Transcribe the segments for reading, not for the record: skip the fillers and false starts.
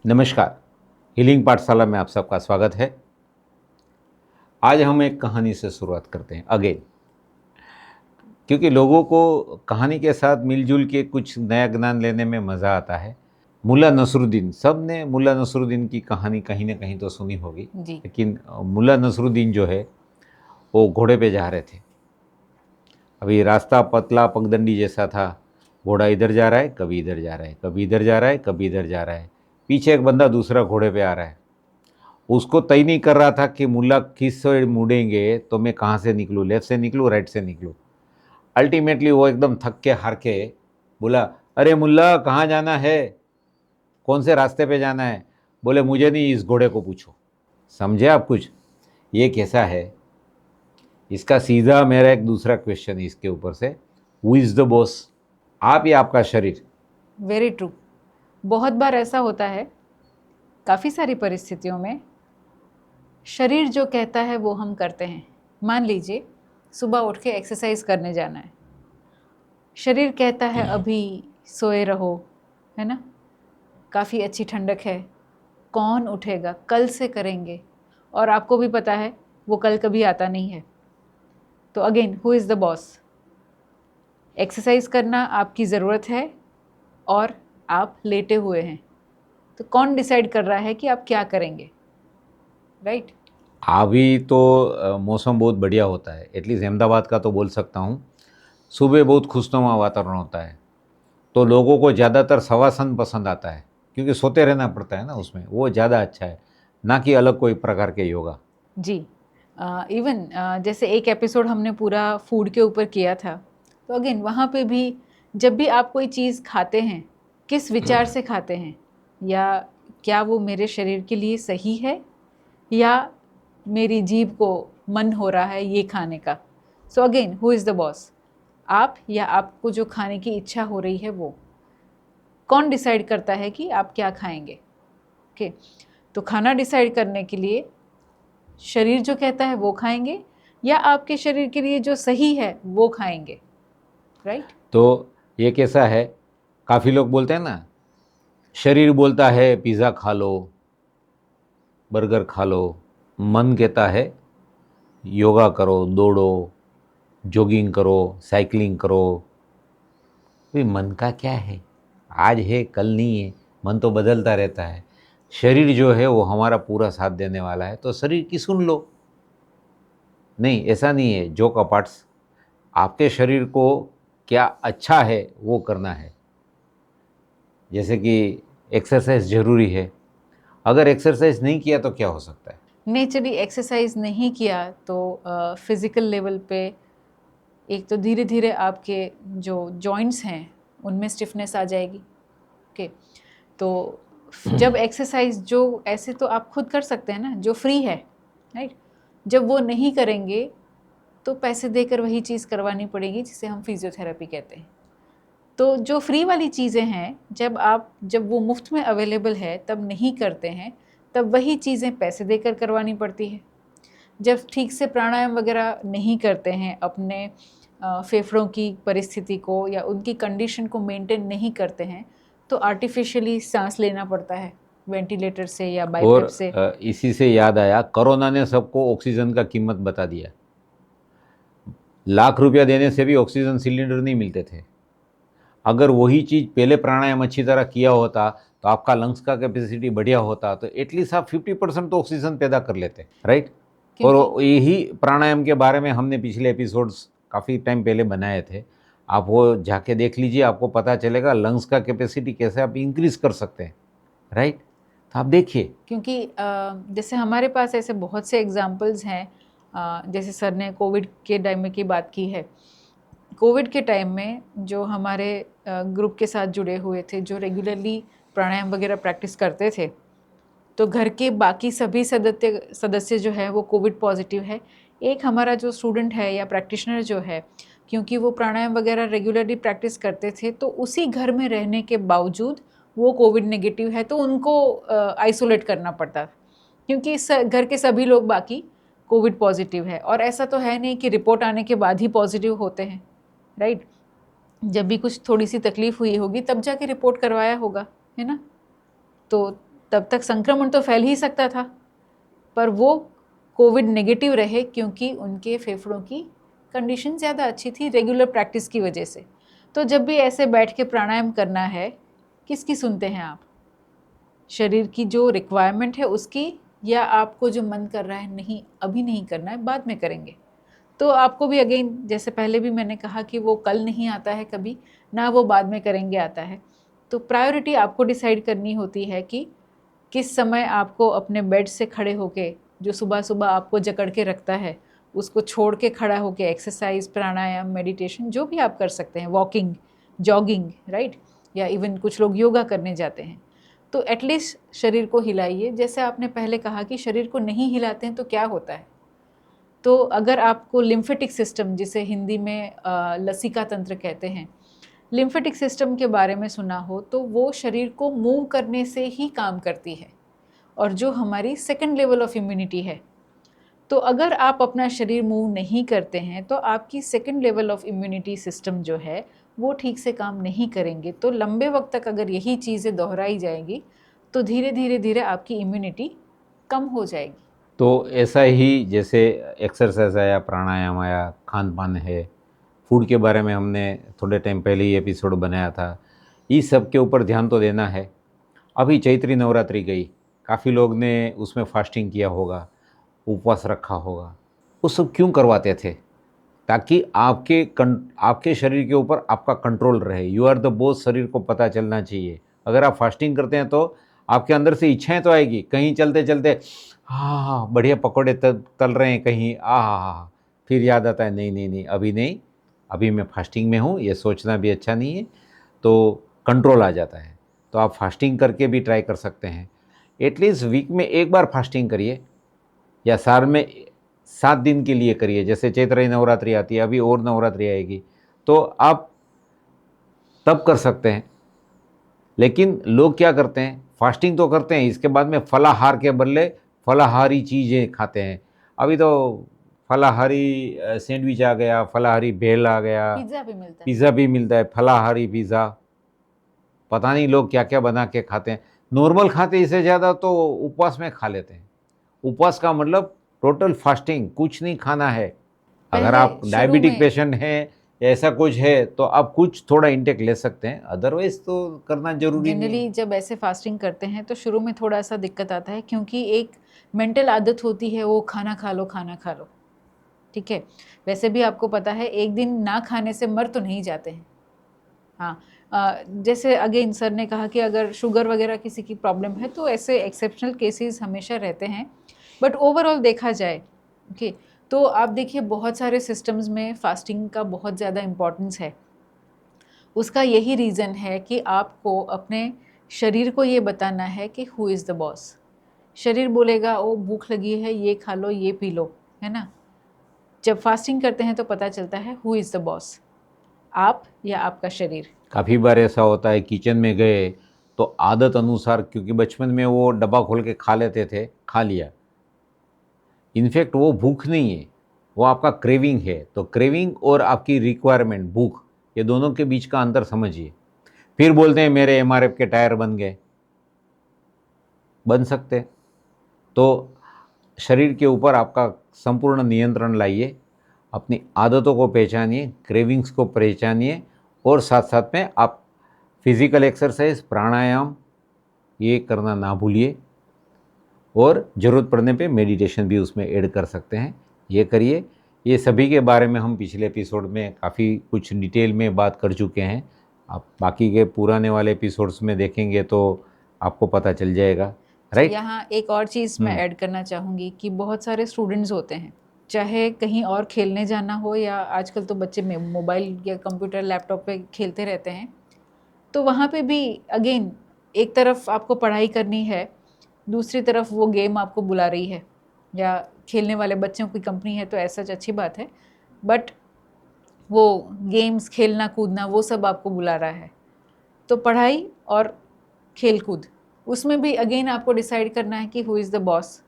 नमस्कार। हीलिंग पाठशाला में आप सबका स्वागत है। आज हम एक कहानी से शुरुआत करते हैं अगेन, क्योंकि लोगों को कहानी के साथ मिलजुल के कुछ नया ज्ञान लेने में मज़ा आता है। मुल्ला नसरुद्दीन, सब ने मुल्ला नसरुद्दीन की कहानी कहीं ना कहीं तो सुनी होगी, जी। लेकिन मुल्ला नसरुद्दीन जो है वो घोड़े पे जा रहे थे। अभी रास्ता पतला पगडंडी जैसा था। घोड़ा इधर जा रहा है, कभी इधर जा रहा है, कभी इधर जा रहा है, कभी इधर जा रहा है। पीछे एक बंदा दूसरा घोड़े पे आ रहा है। उसको तय नहीं कर रहा था कि मुल्ला किस से मुड़ेंगे, तो मैं कहाँ से निकलूँ, लेफ्ट से निकलूँ राइट से निकलूँ। अल्टीमेटली वो एकदम थक के हार के बोला, अरे मुल्ला कहाँ जाना है, कौन से रास्ते पे जाना है? बोले मुझे नहीं, इस घोड़े को पूछो। समझे आप कुछ? ये कैसा है? इसका सीधा मेरा एक दूसरा क्वेश्चन है इसके ऊपर से, हु इज़ द बॉस, आप या आपका शरीर? Very true. बहुत बार ऐसा होता है, काफ़ी सारी परिस्थितियों में शरीर जो कहता है वो हम करते हैं। मान लीजिए सुबह उठ के एक्सरसाइज करने जाना है, शरीर कहता है अभी सोए रहो, है ना, काफ़ी अच्छी ठंडक है, कौन उठेगा, कल से करेंगे। और आपको भी पता है वो कल कभी आता नहीं है। तो again who is the boss? Exercise करना आपकी ज़रूरत है और आप लेटे हुए हैं, तो कौन डिसाइड कर रहा है कि आप क्या करेंगे? राइट। अभी तो मौसम बहुत बढ़िया होता है, एटलीस्ट अहमदाबाद का तो बोल सकता हूँ। सुबह बहुत खुशनुमा वातावरण होता है, तो लोगों को ज़्यादातर शवासन पसंद आता है, क्योंकि सोते रहना पड़ता है ना उसमें, वो ज़्यादा अच्छा है, ना कि अलग कोई प्रकार के योगा। जी। इवन जैसे एक एपिसोड हमने पूरा फूड के ऊपर किया था, तो अगेन वहाँ पे भी जब भी आप कोई चीज़ खाते हैं, किस विचार से खाते हैं, या क्या वो मेरे शरीर के लिए सही है, या मेरी जीभ को मन हो रहा है ये खाने का। So again who is the boss? आप या आपको जो खाने की इच्छा हो रही है वो? कौन डिसाइड करता है कि आप क्या खाएंगे? ओके। तो खाना डिसाइड करने के लिए शरीर जो कहता है वो खाएंगे, या आपके शरीर के लिए जो सही है वो खाएंगे? राइट। तो ये कैसा है, काफ़ी लोग बोलते हैं ना, शरीर बोलता है पिज़्ज़ा खा लो, बर्गर खा लो, मन कहता है योगा करो, दौड़ो, जॉगिंग करो, साइकिलिंग करो। भाई मन का क्या है, आज है कल नहीं है, मन तो बदलता रहता है। शरीर जो है वो हमारा पूरा साथ देने वाला है, तो शरीर की सुन लो। नहीं, ऐसा नहीं है, जोक अपार्ट्स, आपके शरीर को क्या अच्छा है वो करना है। जैसे कि एक्सरसाइज ज़रूरी है, अगर एक्सरसाइज नहीं किया तो क्या हो सकता है? नेचुरली एक्सरसाइज नहीं किया तो फिज़िकल लेवल पे एक तो धीरे धीरे आपके जो जॉइंट्स हैं उनमें स्टिफनेस आ जाएगी। ओके। तो जब एक्सरसाइज जो ऐसे तो आप खुद कर सकते हैं ना, जो फ्री है, राइट, जब वो नहीं करेंगे तो पैसे देकर वही चीज़ करवानी पड़ेगी जिसे हम फिजियोथेरेपी कहते हैं। तो जो फ्री वाली चीज़ें हैं, जब वो मुफ्त में अवेलेबल है तब नहीं करते हैं, तब वही चीज़ें पैसे देकर करवानी पड़ती है। जब ठीक से प्राणायाम वगैरह नहीं करते हैं, अपने फेफड़ों की परिस्थिति को या उनकी कंडीशन को मेंटेन नहीं करते हैं, तो आर्टिफिशियली सांस लेना पड़ता है वेंटिलेटर से या और बाइपेप से। इसी से याद आया, कोरोना ने सबको ऑक्सीजन का कीमत बता दिया। लाख रुपया देने से भी ऑक्सीजन सिलेंडर नहीं मिलते थे। अगर वही चीज़ पहले प्राणायाम अच्छी तरह किया होता तो आपका लंग्स का कैपेसिटी बढ़िया होता, तो एटलीस्ट आप 50% तो ऑक्सीजन पैदा कर लेते, राइट। क्योंकि और यही प्राणायाम के बारे में हमने पिछले एपिसोड्स काफ़ी टाइम पहले बनाए थे, आप वो जाके देख लीजिए, आपको पता चलेगा लंग्स का कैपेसिटी कैसे आप इंक्रीज़ कर सकते हैं, राइट। तो आप देखिए, क्योंकि जैसे हमारे पास ऐसे बहुत से एग्जाम्पल्स हैं। जैसे सर ने कोविड के टाइम में की बात की है। कोविड के टाइम में जो हमारे ग्रुप के साथ जुड़े हुए थे, जो रेगुलरली प्राणायाम वगैरह प्रैक्टिस करते थे, तो घर के बाकी सभी सदस्य सदस्य जो है वो कोविड पॉजिटिव है। एक हमारा जो स्टूडेंट है या प्रैक्टिशनर जो है, क्योंकि वो प्राणायाम वगैरह रेगुलरली प्रैक्टिस करते थे, तो उसी घर में रहने के बावजूद वो कोविड नेगेटिव है, तो उनको आइसोलेट करना पड़ता, क्योंकि घर के सभी लोग बाकी कोविड पॉजिटिव है। और ऐसा तो है नहीं कि रिपोर्ट आने के बाद ही पॉजिटिव होते हैं, राइट। जब भी कुछ थोड़ी सी तकलीफ हुई होगी तब जाके रिपोर्ट करवाया होगा, है ना। तो तब तक संक्रमण तो फैल ही सकता था, पर वो कोविड नेगेटिव रहे क्योंकि उनके फेफड़ों की कंडीशन ज़्यादा अच्छी थी रेगुलर प्रैक्टिस की वजह से। तो जब भी ऐसे बैठ के प्राणायाम करना है, किसकी सुनते हैं आप? शरीर की जो रिक्वायरमेंट है उसकी, या आपको जो मन कर रहा है नहीं अभी नहीं करना है, बाद में करेंगे? तो आपको भी अगेन, जैसे पहले भी मैंने कहा कि वो कल नहीं आता है कभी, ना वो बाद में करेंगे आता है। तो प्रायोरिटी आपको डिसाइड करनी होती है कि किस समय आपको अपने बेड से खड़े होके, जो सुबह सुबह आपको जकड़ के रखता है, उसको छोड़ के खड़ा होके एक्सरसाइज, प्राणायाम, मेडिटेशन जो भी आप कर सकते हैं, वॉकिंग, जॉगिंग, राइट, या इवन कुछ लोग योगा करने जाते हैं। तो एटलीस्ट शरीर को हिलाइए। जैसे आपने पहले कहा कि शरीर को नहीं हिलाते हैं तो क्या होता है, तो अगर आपको लिम्फेटिक सिस्टम, जिसे हिंदी में लसिका तंत्र कहते हैं, लिम्फेटिक सिस्टम के बारे में सुना हो, तो वो शरीर को मूव करने से ही काम करती है, और जो हमारी सेकंड लेवल ऑफ इम्यूनिटी है। तो अगर आप अपना शरीर मूव नहीं करते हैं तो आपकी second level of immunity system जो है वो ठीक से काम नहीं करेंगे। तो लंबे वक्त तक अगर यही चीज़ें दोहराई जाएंगी तो धीरे धीरे धीरे आपकी इम्यूनिटी कम हो जाएगी। तो ऐसा ही जैसे एक्सरसाइज आया, प्राणायाम आया, खान पान है, फूड के बारे में हमने थोड़े टाइम पहले ही एपिसोड बनाया था, इस सब के ऊपर ध्यान तो देना है। अभी चैत्री नवरात्रि गई, काफ़ी लोग ने उसमें फास्टिंग किया होगा, उपवास रखा होगा। वो सब क्यों करवाते थे? ताकि आपके शरीर के ऊपर आपका कंट्रोल रहे। यू आर द बॉस, शरीर को पता चलना चाहिए। अगर आप फास्टिंग करते हैं तो आपके अंदर से इच्छाएं तो आएगी, कहीं चलते चलते हाँ बढ़िया पकौड़े तल रहे हैं कहीं, हाँ, फिर याद आता है नहीं नहीं नहीं, अभी नहीं, अभी मैं फास्टिंग में हूँ, ये सोचना भी अच्छा नहीं है। तो कंट्रोल आ जाता है। तो आप फास्टिंग करके भी ट्राई कर सकते हैं। एटलीस्ट वीक में एक बार फास्टिंग करिए, या साल में 7 दिन के लिए करिए। जैसे चैत्र नवरात्रि आती है, अभी और नवरात्रि आएगी, तो आप तब कर सकते हैं। लेकिन लोग क्या करते हैं, फास्टिंग तो करते हैं, इसके बाद में फलाहार के बदले फलाहारी चीज़ें खाते हैं। अभी तो फलाहारी सैंडविच आ गया, फलाहारी भेल आ गया, पिज्ज़ा भी मिलता है। पिज़्ज़ा भी मिलता है, फलाहारी पिज़्ज़ा, पता नहीं लोग क्या क्या बना के खाते हैं। नॉर्मल खाते इससे ज़्यादा तो उपवास में खा लेते हैं। उपवास का मतलब टोटल फास्टिंग, कुछ नहीं खाना है। अगर पहले आप शुरू डायबिटिक में पेशेंट हैं या ऐसा कुछ है तो आप कुछ थोड़ा इंटेक ले सकते हैं, अदरवाइज तो करना जरूरी नहीं जनरली है। जब ऐसे फास्टिंग करते हैं तो शुरू में थोड़ा सा दिक्कत आता है, क्योंकि एक मेंटल आदत होती है वो खाना खा लो, खाना खा लो, ठीक है। वैसे भी आपको पता है एक दिन ना खाने से मर तो नहीं जाते हैं। हाँ, जैसे अगेन सर ने कहा कि अगर शुगर वगैरह किसी की प्रॉब्लम है तो ऐसे एक्सेप्शनल केसेस हमेशा रहते हैं, बट ओवरऑल देखा जाए, ओके, तो आप देखिए बहुत सारे सिस्टम्स में फास्टिंग का बहुत ज़्यादा इम्पोर्टेंस है। उसका यही रीज़न है कि आपको अपने शरीर को ये बताना है कि हु इज़ द बॉस। शरीर बोलेगा ओ भूख लगी है, ये खा लो, ये पी लो, है ना। जब फास्टिंग करते हैं तो पता चलता है हु इज़ द बॉस, आप या आपका शरीर। काफ़ी बार ऐसा होता है, किचन में गए तो आदत अनुसार, क्योंकि बचपन में वो डब्बा खोल के खा लेते थे, खा लिया। इनफैक्ट वो भूख नहीं है, वो आपका क्रेविंग है। तो क्रेविंग और आपकी रिक्वायरमेंट, भूख, ये दोनों के बीच का अंतर समझिए। फिर बोलते हैं मेरे एमआरएफ के टायर बन गए, बन सकते। तो शरीर के ऊपर आपका संपूर्ण नियंत्रण लाइए, अपनी आदतों को पहचानिए, क्रेविंग्स को पहचानिए, और साथ साथ में आप फिज़िकल एक्सरसाइज, प्राणायाम ये करना ना भूलिए, और ज़रूरत पड़ने पे मेडिटेशन भी उसमें ऐड कर सकते हैं, ये करिए। ये सभी के बारे में हम पिछले एपिसोड में काफ़ी कुछ डिटेल में बात कर चुके हैं। आप बाकी के पुराने वाले एपिसोड्स में देखेंगे तो आपको पता चल जाएगा, राइट। यहाँ एक और चीज़ मैं ऐड करना चाहूँगी कि बहुत सारे स्टूडेंट्स होते हैं, चाहे कहीं और खेलने जाना हो या आजकल तो बच्चे में मोबाइल या कंप्यूटर लैपटॉप पे खेलते रहते हैं, तो वहाँ पे भी अगेन एक तरफ आपको पढ़ाई करनी है, दूसरी तरफ वो गेम आपको बुला रही है, या खेलने वाले बच्चों की कंपनी है तो ऐसा अच्छी बात है, बट वो गेम्स खेलना कूदना वो सब आपको बुला रहा है। तो पढ़ाई और खेल कूद, उसमें भी अगेन आपको डिसाइड करना है कि हु इज़ द बॉस।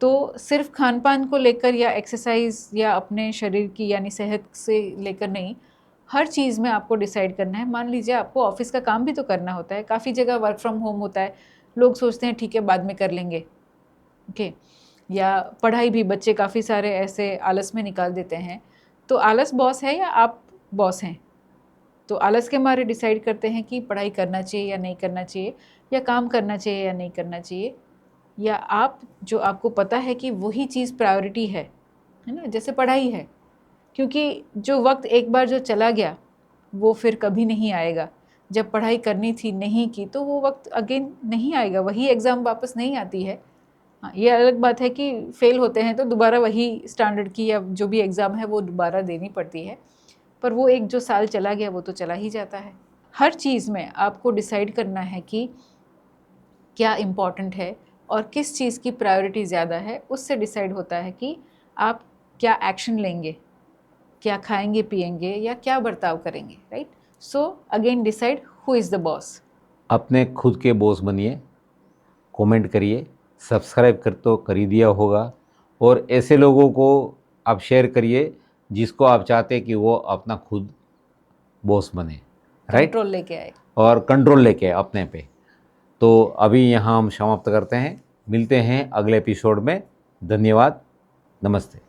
तो सिर्फ खान पान को लेकर या एक्सरसाइज या अपने शरीर की यानी सेहत से लेकर नहीं, हर चीज़ में आपको डिसाइड करना है। मान लीजिए आपको ऑफिस का काम भी तो करना होता है, काफ़ी जगह वर्क फ्रॉम होम होता है, लोग सोचते हैं ठीक है बाद में कर लेंगे, ओके। या पढ़ाई भी बच्चे काफ़ी सारे ऐसे आलस में निकाल देते हैं। तो आलस बॉस है या आप बॉस हैं? तो आलस के मारे डिसाइड करते हैं कि पढ़ाई करना चाहिए या नहीं करना चाहिए, या काम करना चाहिए या नहीं करना चाहिए, या आप जो आपको पता है कि वही चीज़ प्रायोरिटी है ना, जैसे पढ़ाई है, क्योंकि जो वक्त एक बार जो चला गया वो फिर कभी नहीं आएगा। जब पढ़ाई करनी थी नहीं की तो वो वक्त अगेन नहीं आएगा, वही एग्ज़ाम वापस नहीं आती है। हाँ, ये अलग बात है कि फेल होते हैं तो दोबारा वही स्टैंडर्ड की या जो भी एग्ज़ाम है वो दोबारा देनी पड़ती है, पर वो एक जो साल चला गया वो तो चला ही जाता है। हर चीज़ में आपको डिसाइड करना है कि क्या इम्पॉर्टेंट है और किस चीज़ की प्रायोरिटी ज़्यादा है, उससे डिसाइड होता है कि आप क्या एक्शन लेंगे, क्या खाएंगे पिएंगे या क्या बर्ताव करेंगे, right. So again decide who is the boss. अपने खुद के बॉस बनिए, कमेंट करिए, सब्सक्राइब कर तो कर ही दिया होगा, और ऐसे लोगों को आप शेयर करिए जिसको आप चाहते हैं कि वो अपना खुद बॉस बने, राइट, कंट्रोल लेके आए। और कंट्रोल लेके आए अपने पे। तो अभी यहाँ हम समाप्त करते हैं, मिलते हैं अगले एपिसोड में। धन्यवाद, नमस्ते।